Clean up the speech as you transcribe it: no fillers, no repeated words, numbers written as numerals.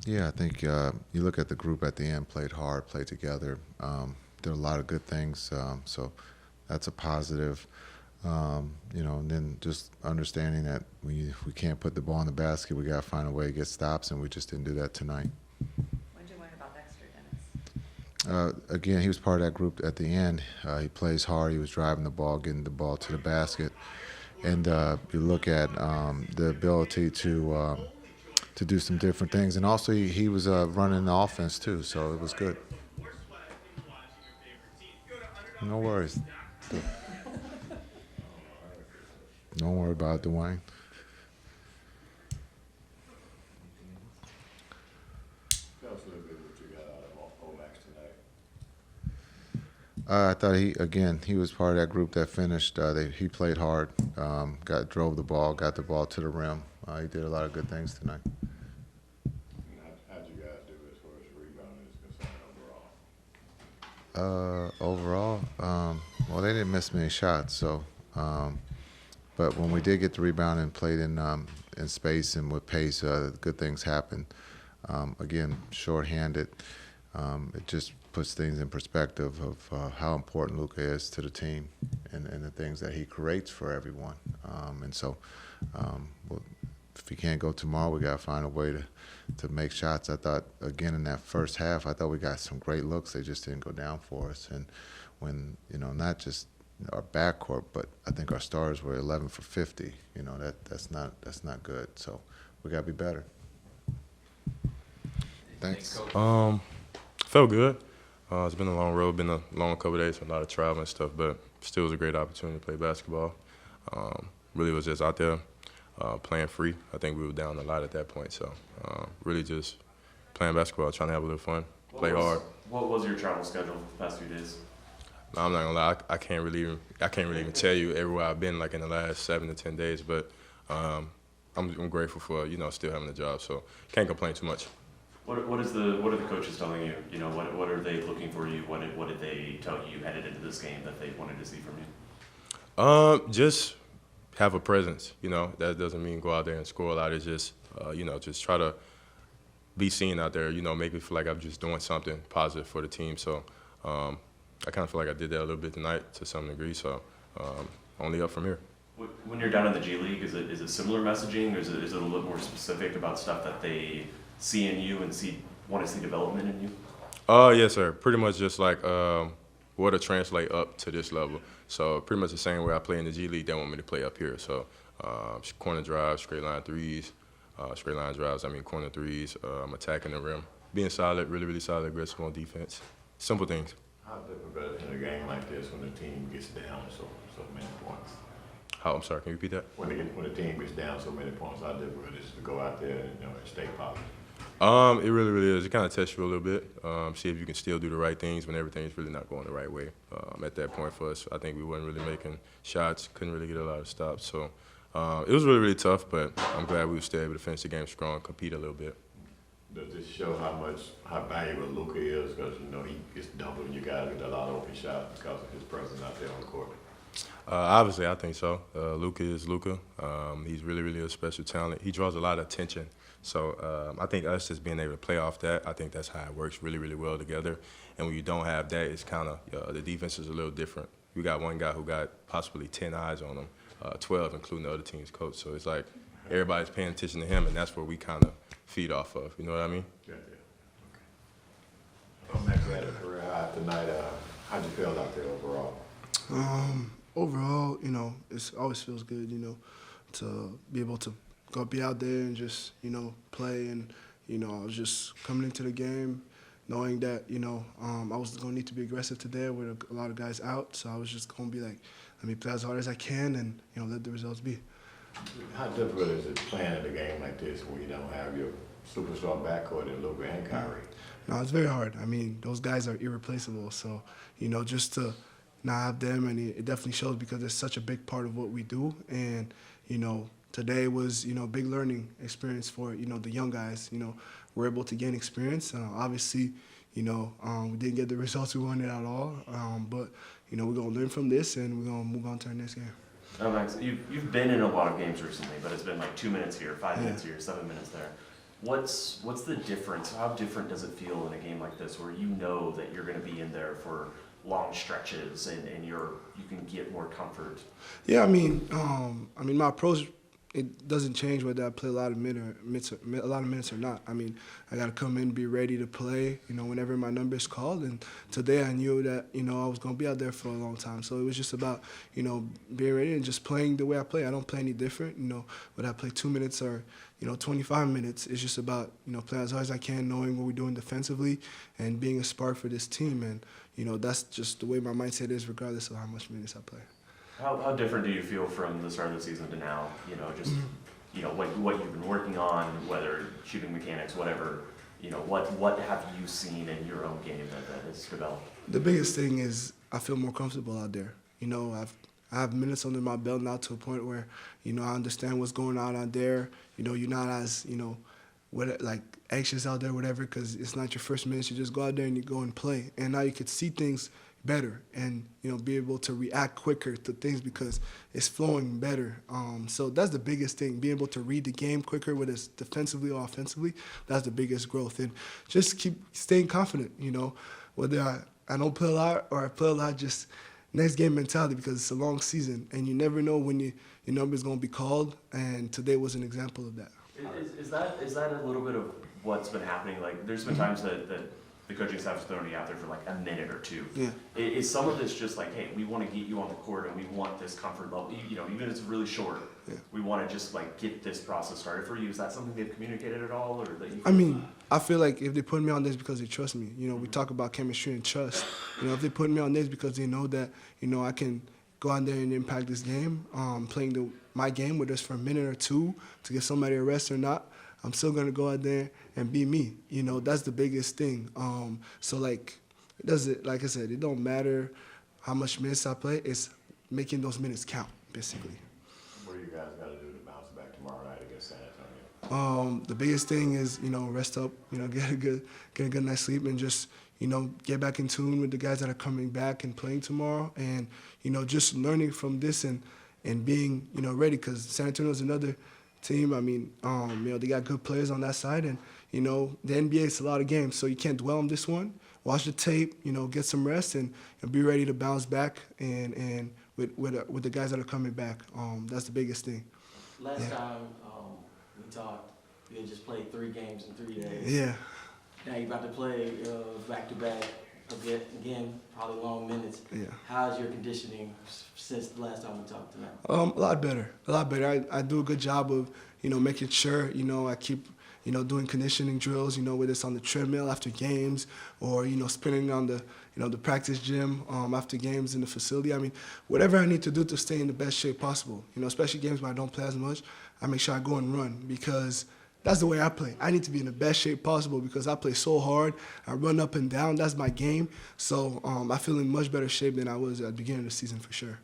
Yeah, I think you look at the group at the end, played hard, played together. Did a lot of good things, so that's a positive. And then just understanding that we can't put the ball in the basket, we got to find a way to get stops, and we just didn't do that tonight. What did you learn about Dexter, Dennis? Again, he was part of that group at the end. He plays hard. He was driving the ball, getting the ball to the basket, and you look at the ability to do some different things, and also he was running the offense too, so it was good. No worries. Don't worry about it, Dwayne. Tell us a little bit what you got out of Omax tonight. I thought he was part of that group that finished. He played hard, drove the ball, got the ball to the rim. He did a lot of good things tonight. How'd you guys do as far as rebounding is concerned Overall, well, they didn't miss many shots, so. But when we did get the rebound and played in space and with pace, good things happened. Again, shorthanded, it just puts things in perspective of how important Luka is to the team and the things that he creates for everyone. Well, if he can't go tomorrow, we got to find a way to make shots. I thought, again, in that first half, I thought we got some great looks. They just didn't go down for us. And when, not just our backcourt, but I think our stars were 11 for 50. That's not good. So we got to be better. Thanks. Felt good. It's been a long road, been a long couple of days, a lot of travel and stuff, but still was a great opportunity to play basketball. Really was just out there playing free. I think we were down a lot at that point, so really just playing basketball, trying to have a little fun, play hard. What was your travel schedule the past few days? No, I'm not gonna lie. I can't really even tell you everywhere I've been like in the last 7 to 10 days. But I'm grateful for still having a job. So can't complain too much. What are the coaches telling you? What are they looking for you? What did they tell you headed into this game that they wanted to see from you? Just have a presence. That doesn't mean go out there and score a lot. It's just just try to be seen out there. Make me feel like I'm just doing something positive for the team. So. I kind of feel like I did that a little bit tonight to some degree, so only up from here. When you're down in the G League, is it similar messaging, or is it a little bit more specific about stuff that they see in you and want to see development in you? Yes, sir. Pretty much just like what to translate up to this level. So pretty much the same way I play in the G League, they want me to play up here. So corner drives, straight line threes, straight line drives, corner threes, I'm attacking the rim. Being solid, really, really solid, aggressive on defense. Simple things. How difficult in a game like this when the team gets down so many points? I'm sorry, can you repeat that? When the team gets down so many points, how difficult it is to go out there and stay positive? It really, really is. It kind of tests you a little bit. See if you can still do the right things when everything's really not going the right way. At that point for us, I think we weren't really making shots, couldn't really get a lot of stops. So it was really, really tough, but I'm glad we were still able to finish the game strong, compete a little bit. Does this show how valuable Luka is? Because he gets doubled and you guys get a lot of open shots because of his presence out there on the court. Obviously, I think so. Luka is Luka. He's really, really a special talent. He draws a lot of attention. So I think us just being able to play off that, I think that's how it works really, really well together. And when you don't have that, it's kind of the defense is a little different. We got one guy who got possibly 10 eyes on him, 12 including the other team's coach. So it's like everybody's paying attention to him, and that's where we kind of feed off of. You know what I mean? Yeah. Okay. Max had a career high tonight. How'd you feel out there overall? Overall, it always feels good, to be able to be out there and just, play. And, I was just coming into the game knowing that, I was going to need to be aggressive today with a lot of guys out. So I was just going to be like, let me play as hard as I can and, let the results be. How difficult is it playing in a game like this when you don't have your superstar backcourt in Luka and Kyrie? No, it's very hard. Those guys are irreplaceable. So, just to not have them, and it definitely shows because it's such a big part of what we do. And, today was, big learning experience for, the young guys. We're able to gain experience. Obviously, we didn't get the results we wanted at all. But, we're going to learn from this, and we're going to move on to our next game. Max, you've been in a lot of games recently, but it's been like 2 minutes here, 5 minutes here, 7 minutes there. What's the difference? How different does it feel in a game like this, where you know that you're going to be in there for long stretches and you can get more comfort? Yeah, I mean, my approach, it doesn't change whether I play a lot of minutes or not. I mean, I got to come in, be ready to play, whenever my number is called. And today I knew that, I was going to be out there for a long time. So it was just about, being ready and just playing the way I play. I don't play any different, whether I play 2 minutes or, 25 minutes. It's just about, playing as hard as I can, knowing what we're doing defensively and being a spark for this team. And, that's just the way my mindset is regardless of how much minutes I play. How different do you feel from the start of the season to now? Just what you've been working on, whether shooting mechanics, whatever. What have you seen in your own game that has developed? The biggest thing is I feel more comfortable out there. I have minutes under my belt now to a point where I understand what's going on out there. You're not as anxious out there, whatever, because it's not your first minutes. You just go out there and you go and play, and now you could see things better and be able to react quicker to things because it's flowing better. So that's the biggest thing, being able to read the game quicker, whether it's defensively or offensively. That's the biggest growth. And just keep staying confident, whether I don't play a lot or I play a lot, just next game mentality, because it's a long season and you never know when your number is going to be called, and today was an example of that. Is that a little bit of what's been happening? Like, there's been times that the coaching staff has thrown you out there for like a minute or two. Yeah. Is some of this just like, hey, we want to get you on the court and we want this comfort level, even if it's really short, Yeah. we want to just like get this process started for you? Is that something they've communicated at all, or that you? I mean, I feel like if they put me on this because they trust me, we talk about chemistry and trust. If they put me on this because they know that, I can go out there and impact this game, playing my game, whether it's for a minute or two to get somebody a rest or not, I'm still going to go out there and be me. That's the biggest thing. So, like I said, it don't matter how much minutes I play. It's making those minutes count, basically. What do you guys got to do to bounce back tomorrow night against San Antonio? The biggest thing is, rest up, get a good night's sleep, and just, get back in tune with the guys that are coming back and playing tomorrow, and, just learning from this and being, ready, because San Antonio is another team. I mean, they got good players on that side, and, the NBA is a lot of games, so you can't dwell on this one. Watch the tape, get some rest, and be ready to bounce back and with the guys that are coming back. That's the biggest thing. Last time we talked, you had just played 3 games in 3 days. Yeah. Now you're about to play back-to-back again, probably long minutes. Yeah. How's your conditioning since the last time we talked tonight? A lot better. I do a good job of, making sure, I keep, doing conditioning drills, whether it's on the treadmill after games or, spinning on the, the practice gym after games in the facility. I mean, whatever I need to do to stay in the best shape possible, especially games where I don't play as much, I make sure I go and run, because that's the way I play. I need to be in the best shape possible because I play so hard. I run up and down. That's my game. So I feel in much better shape than I was at the beginning of the season for sure.